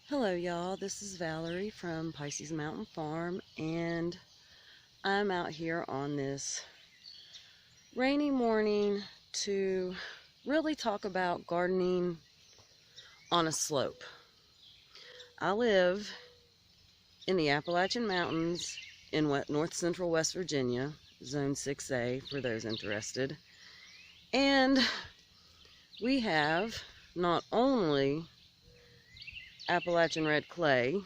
Hello y'all, this is Valerie from Pisces Mountain Farm, and I'm out here on this rainy morning to really talk about gardening on a slope. I live in the Appalachian Mountains in north central West Virginia, Zone 6A for those interested, and we have not only Appalachian red clay.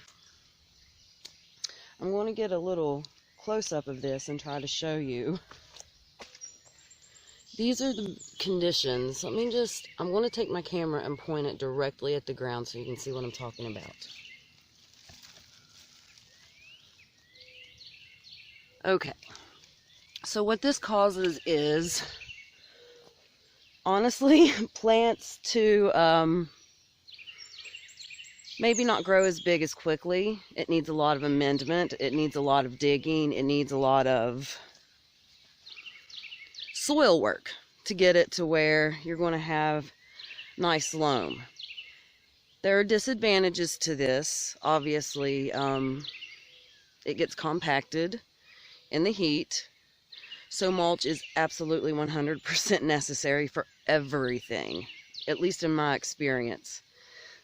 I'm going to get a little close-up of this and try to show you. These are the conditions. I'm going to take my camera and point it directly at the ground so you can see what I'm talking about. Okay, so what this causes is, honestly, plants to maybe not grow as big as quickly. It needs a lot of amendment. It needs a lot of digging. It needs a lot of soil work to get it to where you're going to have nice loam. There are disadvantages to this. Obviously, it gets compacted in the heat. So mulch is absolutely 100% necessary for everything, at least in my experience.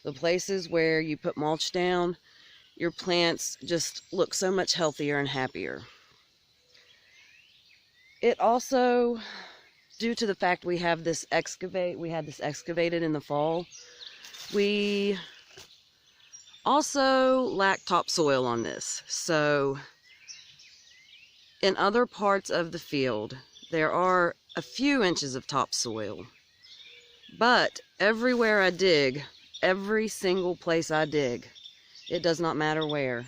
The places where you put mulch down, your plants just look so much healthier and happier. It also, due to the fact we had this excavated in the fall, we also lack topsoil on this. So in other parts of the field, there are a few inches of topsoil, but everywhere I dig, every single place I dig, it does not matter where.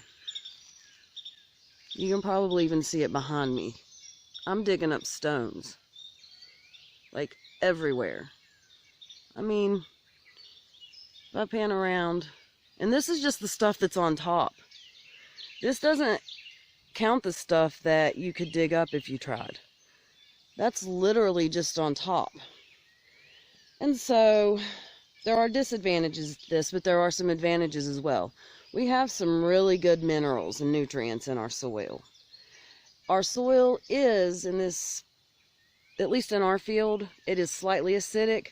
You can probably even see it behind me. I'm digging up stones. Like everywhere. I mean, if I pan around, and this is just the stuff that's on top. This doesn't count the stuff that you could dig up if you tried. That's literally just on top. And so there are disadvantages to this, but there are some advantages as well. We have some really good minerals and nutrients in our soil. Our soil is, in this, at least in our field, it is slightly acidic,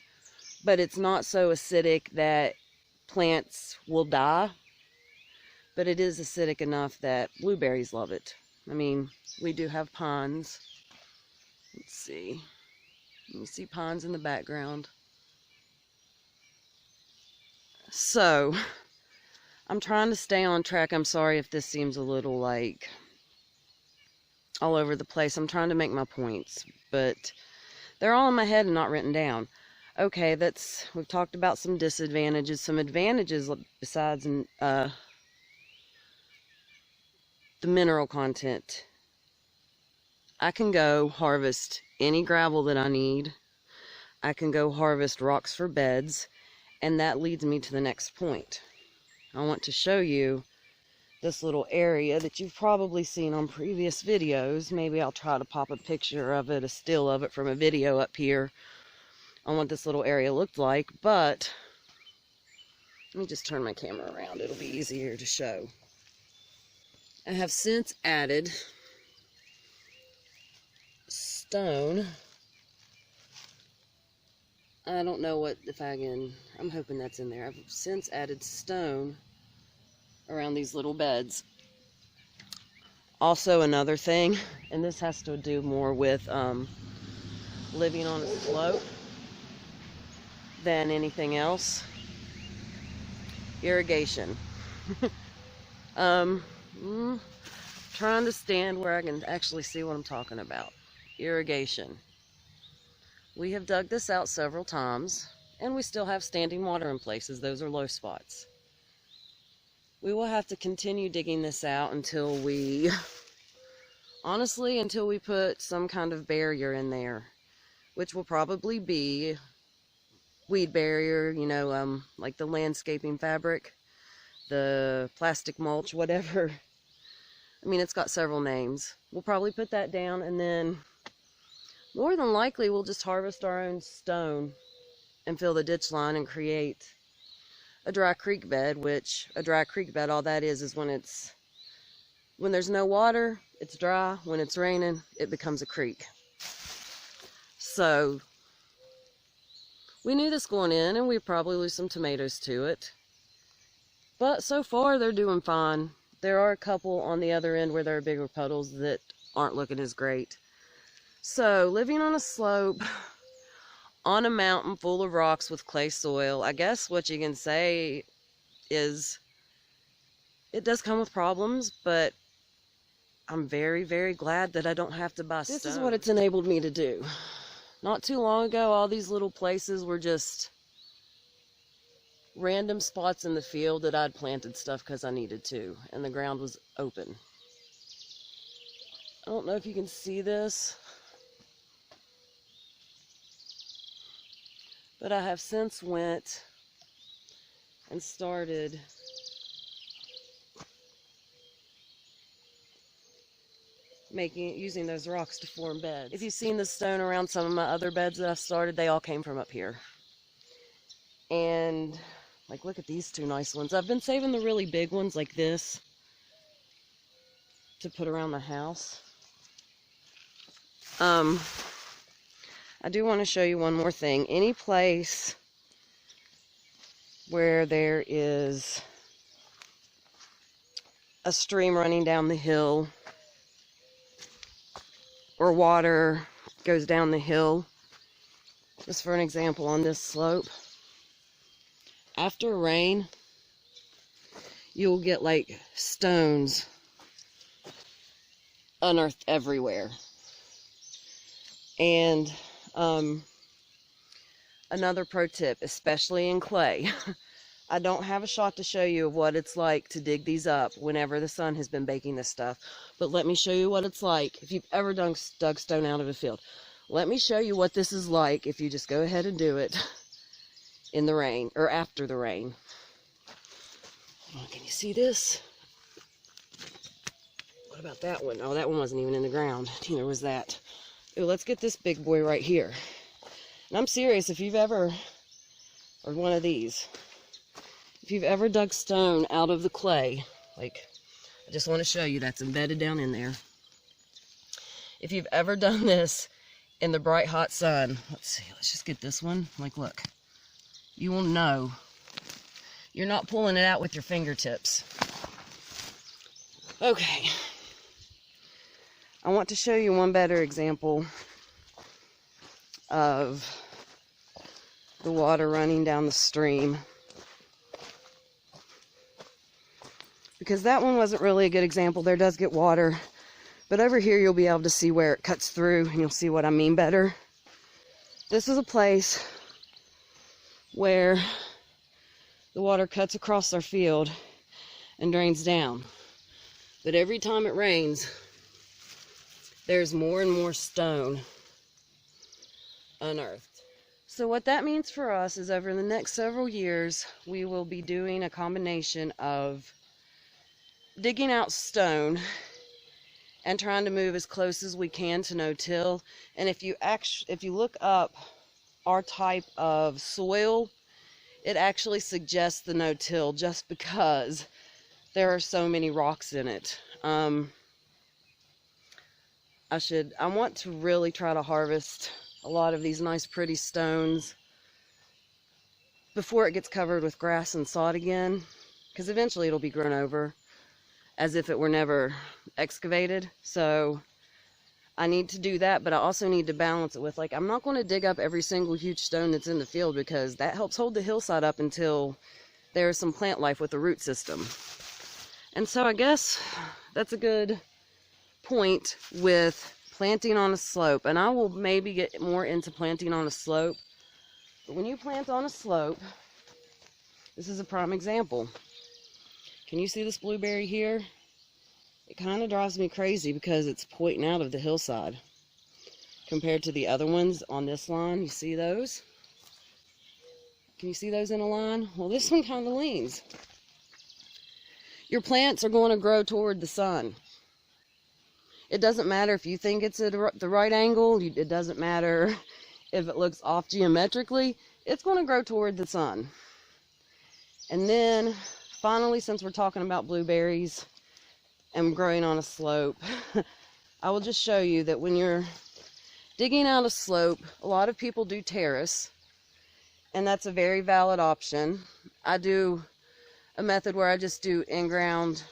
but it's not so acidic that plants will die. But it is acidic enough that blueberries love it. I mean, we do have pines. Let's see. You see pines in the background. So, I'm trying to stay on track. I'm sorry if this seems a little like all over the place. I'm trying to make my points, but they're all in my head and not written down. Okay, we've talked about some disadvantages, some advantages besides the mineral content. I can go harvest any gravel that I need. I can go harvest rocks for beds. And that leads me to the next point. I want to show you this little area that you've probably seen on previous videos. Maybe I'll try to pop a picture of it, a still of it from a video up here on what this little area looked like. But let me just turn my camera around. It'll be easier to show. I have since added stone. I don't know I'm hoping that's in there. I've since added stone around these little beds. Also another thing, and this has to do more with living on a slope than anything else. Irrigation. Trying to stand where I can actually see what I'm talking about. Irrigation. We have dug this out several times, and we still have standing water in places. Those are low spots. We will have to continue digging this out until we put some kind of barrier in there, which will probably be weed barrier, like the landscaping fabric, the plastic mulch, whatever. I mean, it's got several names. We'll probably put that down, and then more than likely we'll just harvest our own stone and fill the ditch line and create a dry creek bed, which a dry creek bed, all that is when there's no water, it's dry. When it's raining, it becomes a creek. So we knew this going in, and we'd probably lose some tomatoes to it. But so far, they're doing fine. There are a couple on the other end where there are bigger puddles that aren't looking as great. So living on a slope, on a mountain full of rocks with clay soil, I guess what you can say is it does come with problems, but I'm very, very glad that I don't have to buy stones. This is what it's enabled me to do. Not too long ago, all these little places were just random spots in the field that I'd planted stuff because I needed to, and the ground was open. I don't know if you can see this, but I have since went and started using those rocks to form beds. If you've seen the stone around some of my other beds that I've started, they all came from up here. And like, look at these two nice ones. I've been saving the really big ones like this to put around the house. I do want to show you one more thing. Any place where there is a stream running down the hill or water goes down the hill, just for an example on this slope, after rain, you'll get like stones unearthed everywhere. And another pro tip, especially in clay, I don't have a shot to show you of what it's like to dig these up whenever the sun has been baking this stuff, but let me show you what it's like if you've ever dug stone out of a field. Let me show you what this is like if you just go ahead and do it in the rain, or after the rain. Hold on, can you see this? What about that one? Oh, that one wasn't even in the ground. Neither was that. Ooh, let's get this big boy right here. And I'm serious, if you've ever, or one of these, if you've ever dug stone out of the clay, like, I just want to show you that's embedded down in there. If you've ever done this in the bright hot sun, let's see, let's just get this one. Like, look, you will know you're not pulling it out with your fingertips. Okay. I want to show you one better example of the water running down the stream, because that one wasn't really a good example. There does get water, but over here you'll be able to see where it cuts through, and you'll see what I mean better. This is a place where the water cuts across our field and drains down, but every time it rains, there's more and more stone unearthed. So what that means for us is over the next several years, we will be doing a combination of digging out stone and trying to move as close as we can to no-till. And if you look up our type of soil, it actually suggests the no-till just because there are so many rocks in it. I want to really try to harvest a lot of these nice pretty stones before it gets covered with grass and sod again, because eventually it'll be grown over as if it were never excavated. So I need to do that, but I also need to balance it with, like, I'm not going to dig up every single huge stone that's in the field, because that helps hold the hillside up until there's some plant life with the root system. And so I guess that's a good point with planting on a slope, and I will maybe get more into planting on a slope. But when you plant on a slope, this is a prime example. Can you see this blueberry here? It kind of drives me crazy because it's pointing out of the hillside compared to the other ones on this line. You see those? Can you see those in a line? Well, this one kind of leans. Your plants are going to grow toward the sun. It doesn't matter if you think it's at the right angle. It doesn't matter if it looks off geometrically. It's going to grow toward the sun. And then finally, since we're talking about blueberries and growing on a slope, I will just show you that when you're digging out a slope, a lot of people do terrace, and that's a very valid option. I do a method where I just do in-ground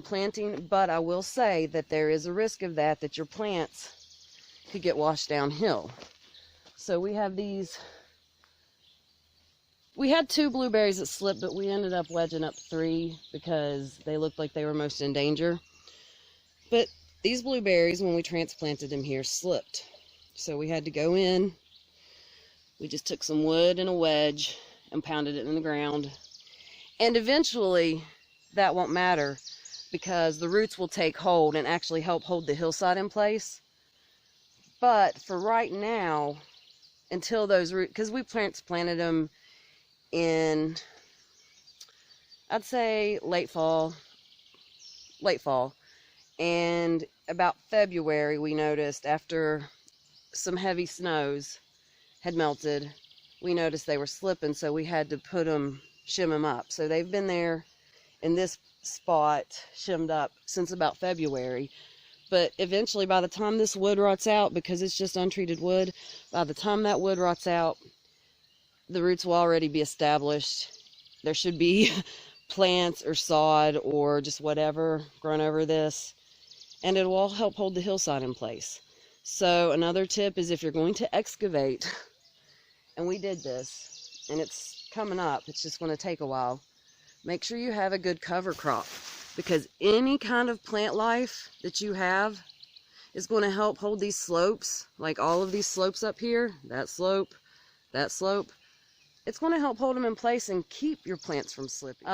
planting, but I will say that there is a risk of that your plants could get washed downhill. So we have these. We had 2 blueberries that slipped, but we ended up wedging up 3 because they looked like they were most in danger. But these blueberries, when we transplanted them here, slipped. So we had to go in. We just took some wood and a wedge and pounded it in the ground. And eventually, that won't matter because the roots will take hold and actually help hold the hillside in place. But for right now, until those roots, because we planted them in, I'd say late fall, and about February we noticed, after some heavy snows had melted, we noticed they were slipping, so we had to shim them up. So they've been there in this spot shimmed up since about February. But eventually, by the time this wood rots out, because it's just untreated wood, by the time that wood rots out, the roots will already be established. There should be plants or sod or just whatever grown over this, and it will all help hold the hillside in place. So another tip is, if you're going to excavate, and we did this, and it's coming up, it's just going to take a while, make sure you have a good cover crop, because any kind of plant life that you have is going to help hold these slopes, like all of these slopes up here, that slope, it's going to help hold them in place and keep your plants from slipping.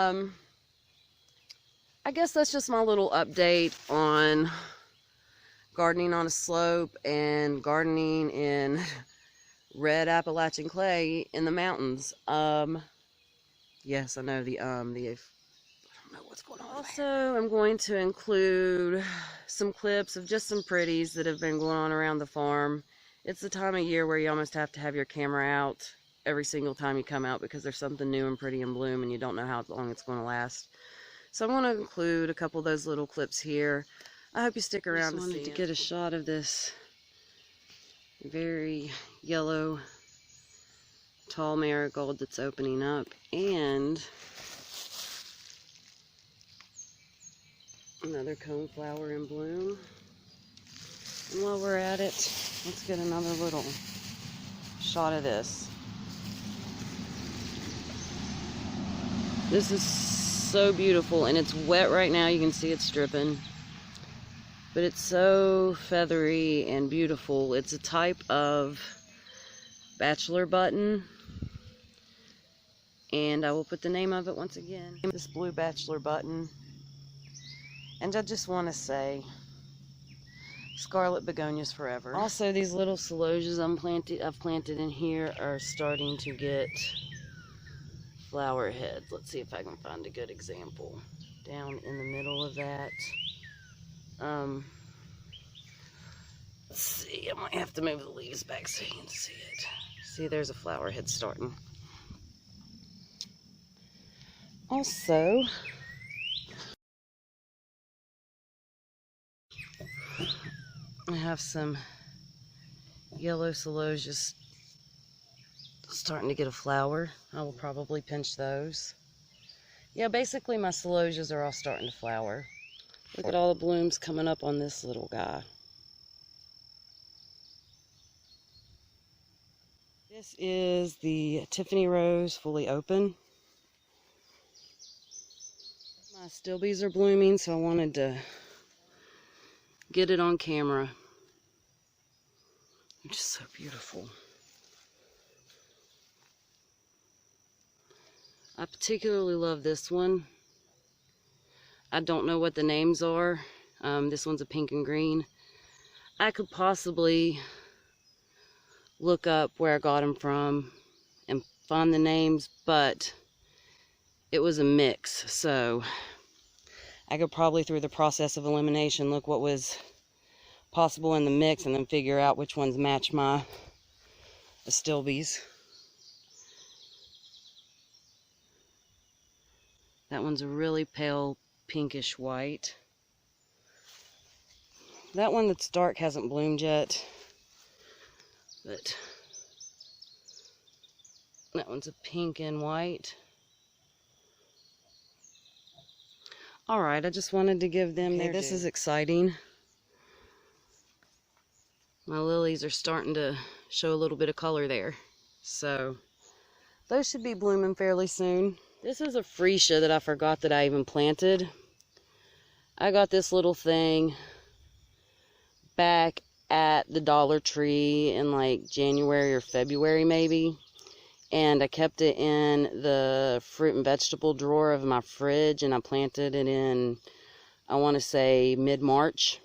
I guess that's just my little update on gardening on a slope and gardening in red Appalachian clay in the mountains. Yes, I know I don't know what's going on. Also, I'm going to include some clips of just some pretties that have been going on around the farm. It's the time of year where you almost have to have your camera out every single time you come out, because there's something new and pretty in bloom and you don't know how long it's going to last. So I'm going to include a couple of those little clips here. I hope you stick around to see. I wanted to get a shot of this very yellow tall marigold that's opening up, and another coneflower in bloom. And while we're at it, let's get another little shot of this. This is so beautiful, and it's wet right now. You can see it's dripping, but it's so feathery and beautiful. It's a type of bachelor button, and I will put the name of it once again. This blue bachelor button. And I just want to say, scarlet begonias forever. Also, these little celosias I've planted in here are starting to get flower heads. Let's see if I can find a good example. Down in the middle of that. Let's see, I might have to move the leaves back so you can see it. See, there's a flower head starting. Also, I have some yellow celosias starting to get a flower. I will probably pinch those. Yeah, basically my celosias are all starting to flower. Look at all the blooms coming up on this little guy. This is the Tiffany rose, fully open. My stilbies are blooming, so I wanted to get it on camera. They're just so beautiful. I particularly love this one. I don't know what the names are. This one's a pink and green. I could possibly look up where I got them from and find the names, but it was a mix, so I could probably, through the process of elimination, look what was possible in the mix and then figure out which ones match my Astilbes. That one's a really pale pinkish white. That one that's dark hasn't bloomed yet, but that one's a pink and white. Alright, I just wanted to give them their due. This is exciting. My lilies are starting to show a little bit of color there. So, those should be blooming fairly soon. This is a freesia that I forgot that I even planted. I got this little thing back at the Dollar Tree in like January or February maybe. And I kept it in the fruit and vegetable drawer of my fridge, and I planted it in, I want to say, mid-March.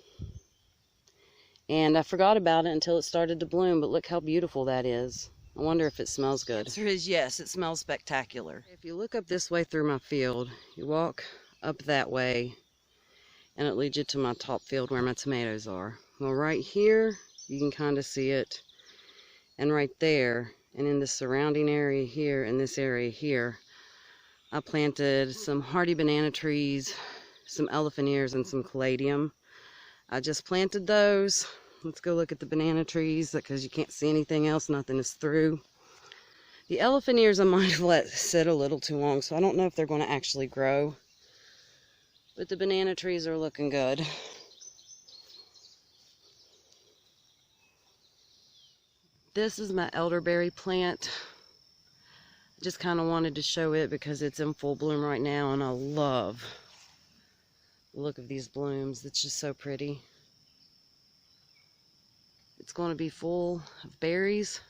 And I forgot about it until it started to bloom, but look how beautiful that is. I wonder if it smells good. The answer is yes, it smells spectacular. If you look up this way through my field, you walk up that way, and it leads you to my top field where my tomatoes are. Well, right here, you can kind of see it, and right there, and in the surrounding area here, and this area here, I planted some hardy banana trees, some elephant ears, and some caladium. I just planted those. Let's go look at the banana trees, because you can't see anything else, nothing is through. The elephant ears I might have let sit a little too long, so I don't know if they're going to actually grow. But the banana trees are looking good. This is my elderberry plant. I just kind of wanted to show it because it's in full bloom right now, and I love the look of these blooms. It's just so pretty. It's going to be full of berries,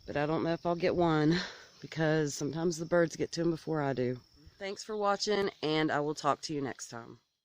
but I don't know if I'll get one because sometimes the birds get to them before I do. Thanks for watching, and I will talk to you next time.